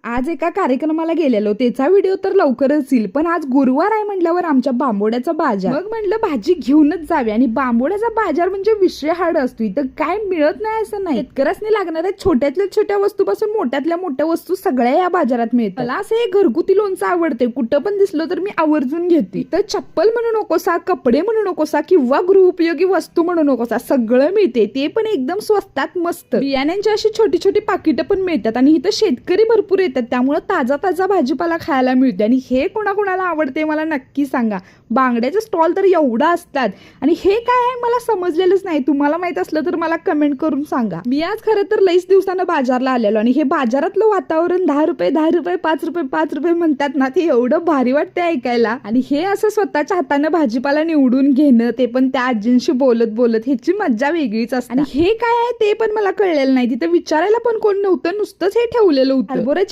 आज एका कार्यक्रमाला गेलेलो, त्याचा व्हिडिओ तर लवकरच येईल, पण आज गुरुवार आहे म्हटल्यावर आमच्या बांबोड्याचा बाजार. मग म्हटलं भाजी घेऊनच जावी, आणि बांबोड्याचा बाजार म्हणजे विषय हार्ड असतो. इथं काय मिळत नाही असं नाही. शेतकऱ्यांनी लागणाऱ्या छोट्यातल्या छोट्या वस्तूपासून मोठ्यातल्या मोठ्या वस्तू सगळ्या या बाजारात मिळतात. मला असं हे घरगुती लोणचं आवडते, कुठं पण दिसलं तर मी आवर्जून घेते. तर चप्पल म्हणू नकोसा, कपडे म्हणू नकोसा, किंवा गृहोपयोगी वस्तू म्हणू नकोसा, सगळं मिळते, ते पण एकदम स्वस्तात मस्त. बियाण्यांची अशी छोटी छोटी पाकिटं पण मिळतात, आणि इथं शेतकरी भरपूर येतात, त्यामुळे ताजा ताजा भाजीपाला खायला मिळते. आणि हे कोणाकोणाला आवडते मला नक्की सांगा. बांगड्याचे स्टॉल तर एवढा असतात, आणि हे काय आहे मला समजलेलंच नाही. तुम्हाला माहित असलं तर मला कमेंट करून सांगा. मी आज खरं तर लईच दिवसानं बाजारला आलेलो, आणि हे बाजारातलं वातावरण 10 रुपये 10 रुपये 5 रुपये 5 रुपये म्हणतात ना, ते एवढं भारी वाटते ऐकायला. आणि हे असं स्वतःच्या हाताने भाजीपाला निवडून घेणं, ते पण त्या आजींशी बोलत बोलत, ह्याची मज्जा वेगळीच असते. आणि हे काय आहे ते पण मला कळलेलं नाही. तिथे विचारायला पण कोण नव्हतं, नुसतंच हे ठेवलेलं होतं.